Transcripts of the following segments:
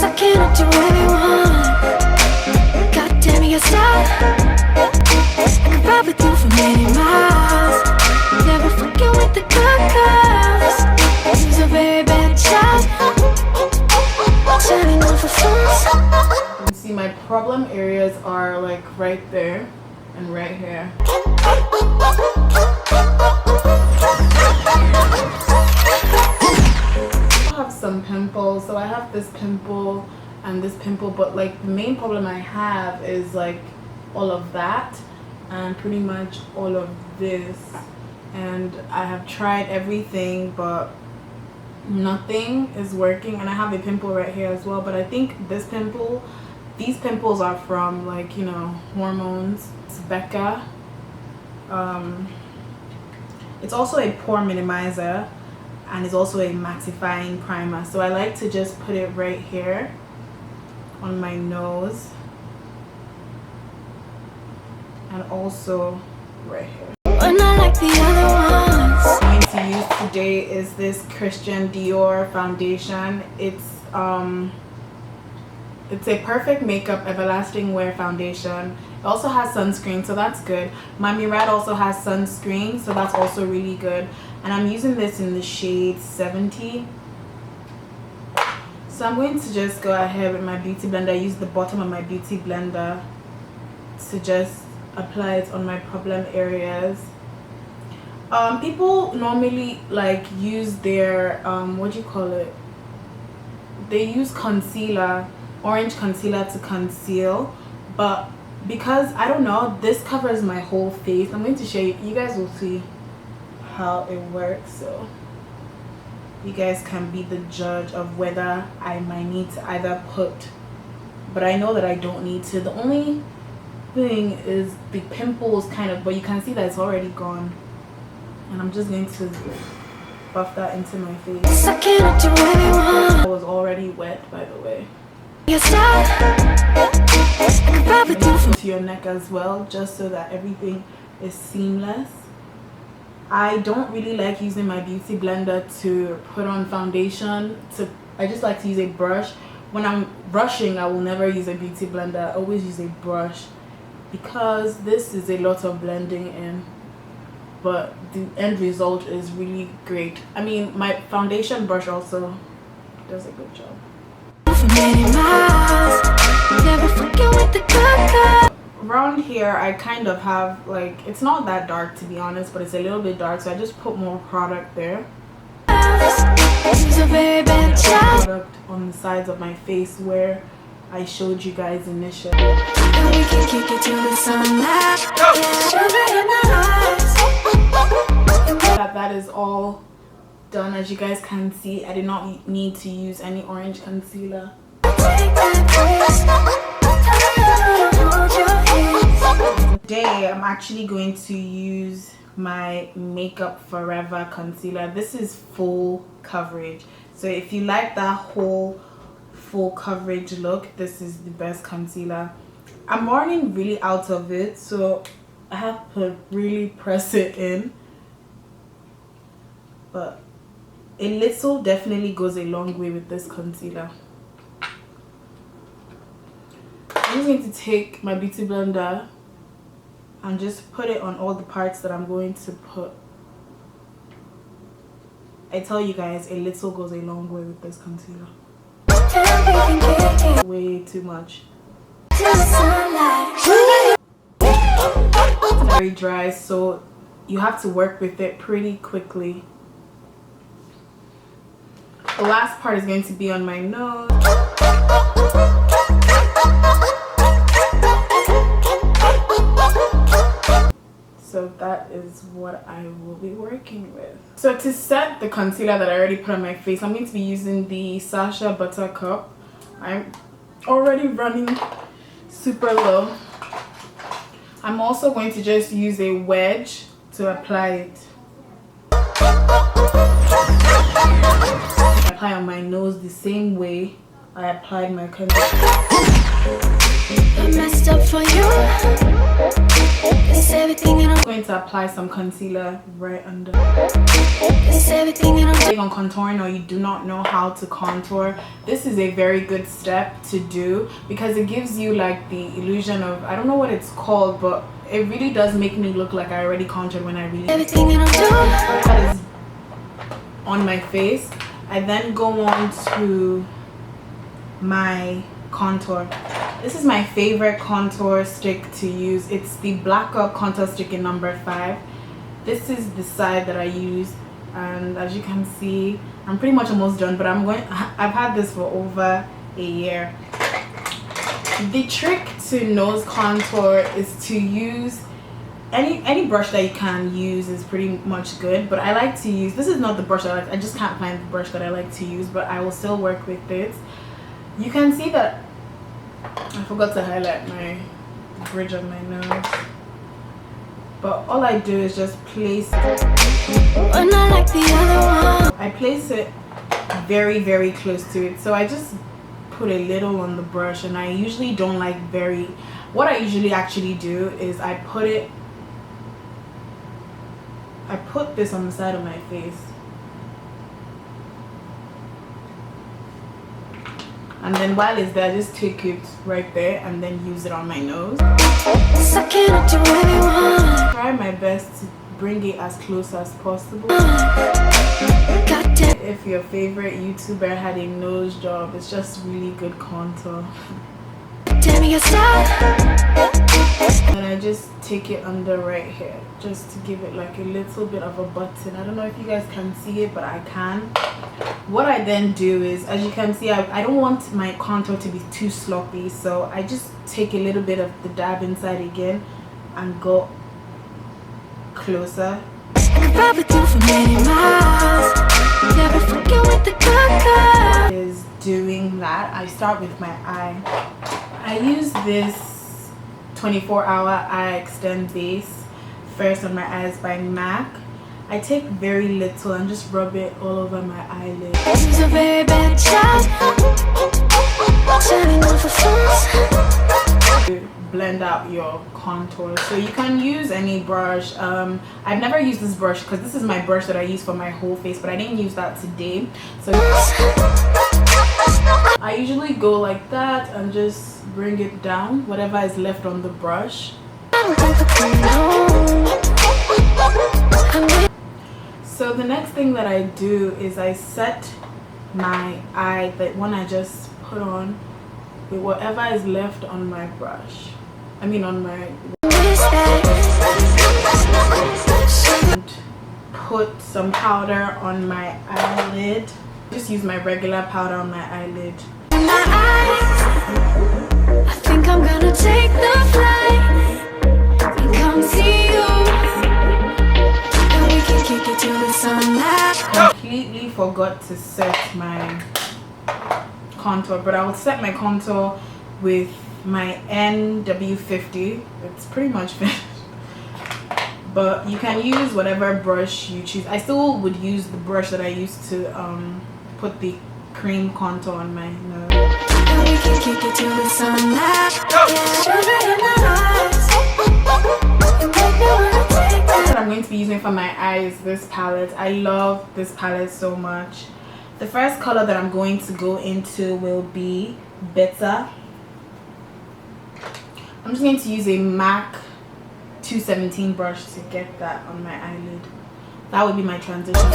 'Cause I cannot do what I want. God damn it, you're stuck. I could ride with you for many miles. Never fucking with the good girls. He's a very bad child. Turning off a phone. You can see my problem areas are like right there and right here. I have some pimples, so I have this pimple and this pimple, but like the main problem I have is like all of that and pretty much all of this, and I have tried everything but nothing is working. And I have a pimple right here as well, but I think these pimples are from, like, you know, hormones. It's Becca. It's also a pore minimizer and it's also a mattifying primer, so I like to just put it right here on my nose and also right here. But not like the other ones. What I'm going to use today is this Christian Dior foundation. It's a perfect makeup everlasting wear foundation. It also has sunscreen, so that's good. My Murad also has sunscreen, so that's also really good. And I'm using this in the shade 70. So I'm going to just go ahead with my beauty blender. I use the bottom of my beauty blender to just apply it on my problem areas. People normally like use their what do you call it? They use concealer, orange concealer, to conceal, but because I don't know, this covers my whole face. I'm going to show you. You guys will see how it works, so you guys can be the judge of whether I might need to either put, but I know that I don't need to. The only thing is the pimples kind of, but you can see that it's already gone, and I'm just going to buff that into my face. I cannot do what I want. It was already wet, by the way. You're stuck. I could ride with you for To your neck as well, just so that everything is seamless. I don't really like using my beauty blender to put on foundation. I just like to use a brush. When I'm brushing, I will never use a beauty blender. I always use a brush because this is a lot of blending in, but the end result is really great. I mean, my foundation brush also does a good job. many miles. Never fucking with the good girls. Around here I kind of have, like, it's not that dark to be honest, but it's a little bit dark, so I just put more product there. He's a very bad child. Product on the sides of my face where I showed you guys initially. And we can kick it till the sunlight. Sugar in my eyes. That is all done. As you guys can see, I did not need to use any orange concealer. Today I'm actually going to use my Makeup Forever concealer. This is full coverage, so if you like that whole full coverage look, this is the best concealer. I'm running really out of it, so I have to really press it in, but a little definitely goes a long way with this concealer. I'm just going to take my beauty blender and just put it on all the parts that I'm going to put. I tell you guys, a little goes a long way with this concealer. Way too much. It's very dry, so you have to work with it pretty quickly. The last part is going to be on my nose. So that is what I will be working with. So to set the concealer that I already put on my face, I'm going to be using the Sacha Buttercup. I'm already running super low. I'm also going to just use a wedge to apply it. Apply on my nose the same way I applied my concealer. I messed up for you. It's everything and I'm going to apply some concealer right under. it's everything and Big on contouring, or you do not know how to contour, this is a very good step to do because it gives you like the illusion of, I don't know what it's called, but it really does make me look like I already contoured when I really everything and that is on my face. I then go on to my contour. This is my favorite contour stick to use. It's the Black Up contour stick in number 5. This is the side that I use, and as you can see, I'm pretty much almost done, but I've had this for over a year. The trick to nose contour is to use any brush that you can use is pretty much good, but I like to use, this is not the brush that I like, I just can't find the brush that I like to use, but I will still work with this. You can see that I forgot to highlight my bridge of my nose, but all I do is just place it. We're not like the other one. I place it very, very close to it, so I just put a little on the brush, and I usually don't like very, what I usually actually do is I put this on the side of my face, and then while it's there, I just take it right there and then use it on my nose. I cannot do everyone. Try my best to bring it as close as possible. Goddamn. If your favorite YouTuber had a nose job, it's just really good contour. Damn your style. And I just take it under right here just to give it like a little bit of a button. I don't know if you guys can see it, but I can. What I then do is, as you can see, I don't want my contour to be too sloppy, so I just take a little bit of the dab inside again and go closer. Probably through for many miles. Never fucking with the good girl. Is doing that, I start with my eye. I use this 24-hour eye extend base first on my eyes by MAC. I take very little and just rub it all over my eyelid. She's a very bad child. Turning off her phones. Blend out your contour, so you can use any brush. I've never used this brush because this is my brush that I use for my whole face, but I didn't use that today, so I usually go like that and just bring it down, whatever is left on the brush. So the next thing that I do is I set my eye, that one I just put on, with whatever is left on my brush. I mean on my, and put some powder on my eyelid. Just use my regular powder on my eyelid. I think I'm gonna take the flight and come see you, and we can kick it till the sunlight. Completely forgot to set my contour, but I will set my contour with my NW50. It's pretty much finished, but you can use whatever brush you choose. I still would use the brush that I used to put the cream contour on my nose. And we can kick it till the sunlight. What I'm going to be using for my eyes, this palette. I love this palette so much. The first color that I'm going to go into will be Bitter. I'm just going to use a MAC 217 brush to get that on my eyelid. That would be my transition.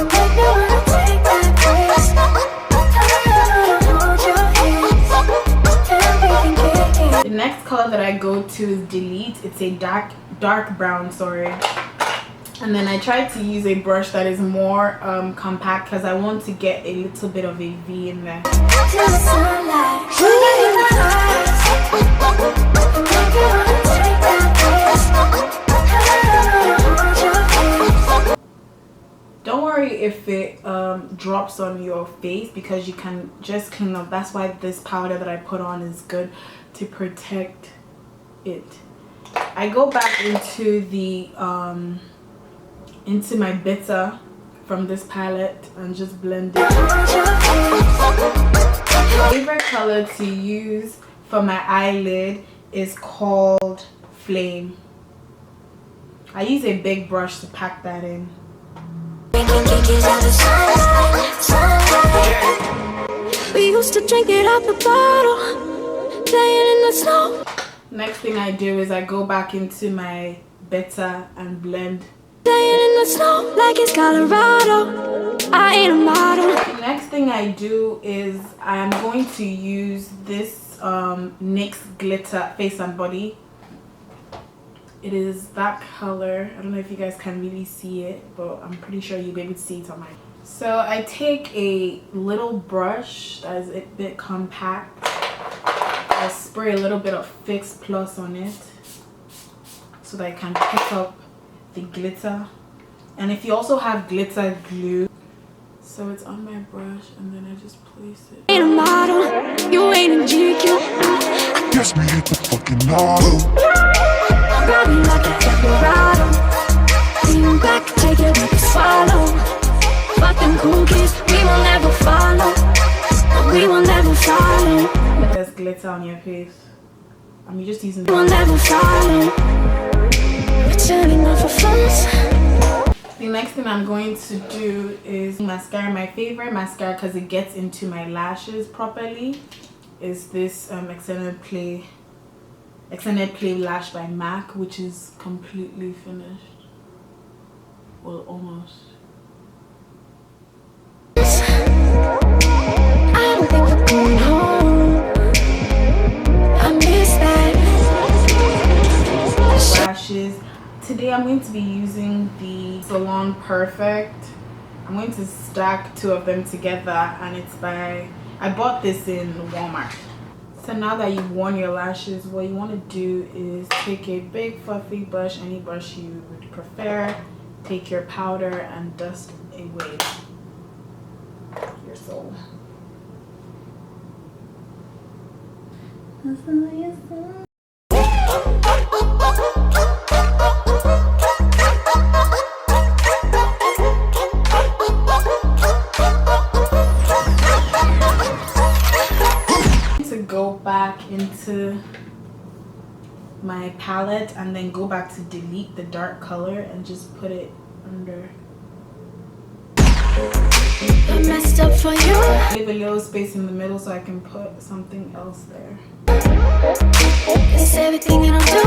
The next color that I go to is Delete. It's a dark brown, sorry. And then I try to use a brush that is more compact because I want to get a little bit of a V in there. Don't worry if it drops on your face, because you can just clean up. That's why this powder that I put on is good to protect it. I go back into the into my Bitter from this palette and just blend it. My favorite color to use for my eyelid is called Flame. I use a big brush to pack that in. We used to drink it out the bottle, playing in the snow. Next thing I do is I go back into my Bitter and blend. Playing in the snow like it's Colorado. I ain't a model. The next thing I do is I'm going to use this NYX glitter face and body. It is that color. I don't know if you guys can really see it, but I'm pretty sure you'll be able to see it on mine. So I take a little brush that is a bit compact. I'll spray a little bit of Fix Plus on it so that I can pick up the glitter. And if you also have glitter glue, so it's on my brush and then I just place it. Ain't a model, you ain't in GQ. Guess we hit the fucking auto. Grab me like a Colorado. Lean back, take it like a swallow. Fuck them cookies, we will never follow. We will never follow. There's glitter on your face. I'm just using We will never follow. Returning off of funds. The next thing I'm going to do is mascara. My favorite mascara because it gets into my lashes properly is this Extended Play Lash by MAC, which is completely finished. Well, almost. I don't think we're going home. I miss that. Lashes. Today I'm going to be using the Salon Perfect. I'm going to stack two of them together, and it's by, I bought this in Walmart. So now that you've worn your lashes, what you want to do is take a big fluffy brush, any brush you would prefer, take your powder and dust away your soul. Go back into my palette and then go back to delete the dark color and just put it under. I messed up for you. Leave a little space in the middle so I can put something else there. It's everything you don't do.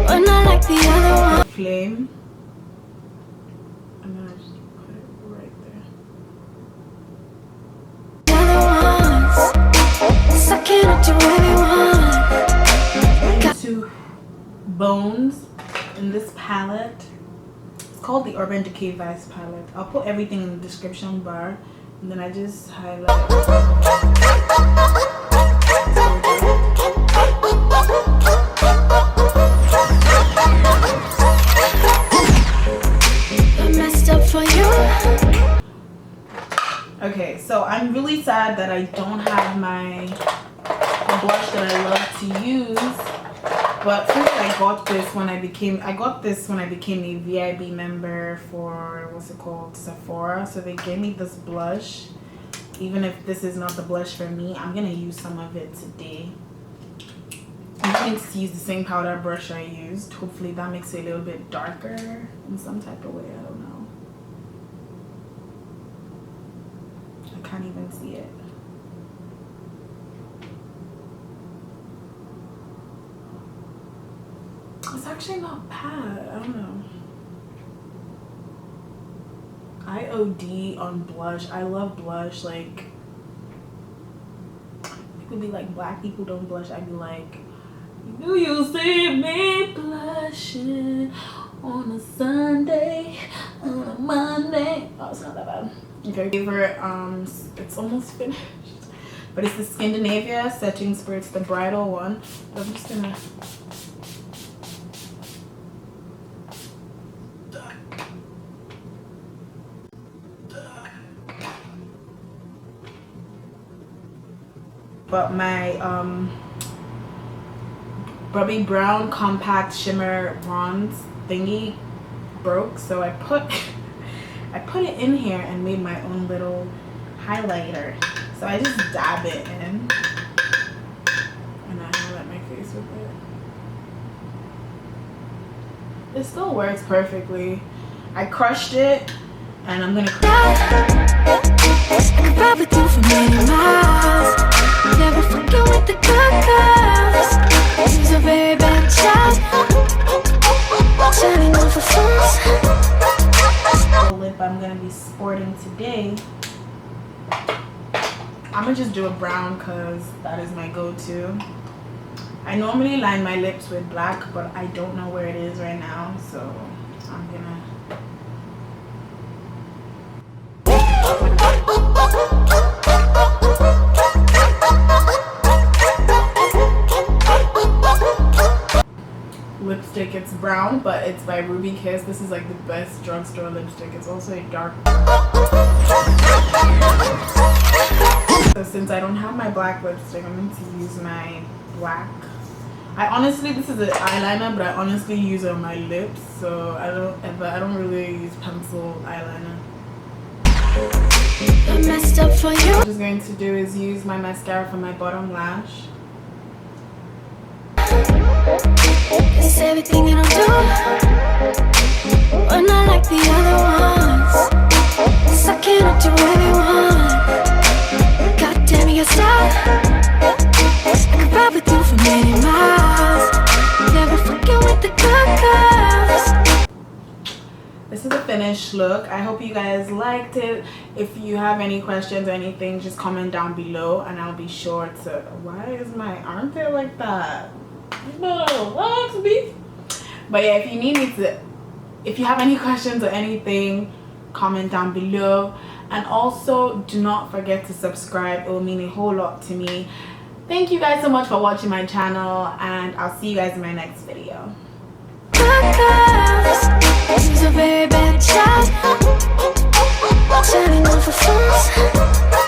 We're not like the other one. Flame. And then I just put it right there. The other ones. Sucking up to everyone. Got two bones in this palette. It's called the Urban Decay Vice palette. I'll put everything in the description bar, and then I just highlight. I messed up for you. Okay, so I'm really sad that I don't have the blush that I love to use. But since I got this when I became a VIB member for, what's it called, Sephora. So they gave me this blush. Even if this is not the blush for me, I'm gonna use some of it today. I'm going to use the same powder brush I used. Hopefully that makes it a little bit darker in some type of way. I don't know. I can't even see it. It's actually not bad. I don't know. I OD on blush. I love blush. Like, people be like, black people don't blush. I'd be like, do you see me blushing on a Sunday, on a Monday? Oh, it's not that bad. Okay, favorite, it's almost finished, but it's the Scandinavia Setting Spray. It's the bridal one. I'm just gonna. But my Bobbi Brown Compact Shimmer Bronze thingy broke, so I put it in here and made my own little highlighter. So I just dab it in. And I highlight my face with it. It still works perfectly. I crushed it. And I'm gonna I could probably do for many miles. Never fucking with the good girls. She's a very bad child. Shining off her phones. the lip I'm gonna be sporting today. I'm gonna just do a brown because that is my go-to. I normally line my lips with black, but I don't know where it is right now, so I'm gonna. Lipstick, it's brown, but it's by Ruby Kiss. This is like the best drugstore lipstick. It's also a dark. So since I don't have my black lipstick, I'm going to use my black. This is an eyeliner, but I honestly use it on my lips, so I don't really use pencil eyeliner. I messed up for you. What I'm just going to do is use my mascara for my bottom lash. It's everything you don't do. We're not like the other ones. Sucking up to everyone. God damn it, your style. I could probably do for many miles. Never fucking with the good girls. This is a finished look. I hope you guys liked it. If you have any questions or anything, just comment down below and I'll be sure to. Why is my armpit like that? No, relax, me. But yeah, if you have any questions or anything, comment down below. And also, do not forget to subscribe. It will mean a whole lot to me. Thank you guys so much for watching my channel, and I'll see you guys in my next video. Good girls. She's a very bad child. Shining off her phones.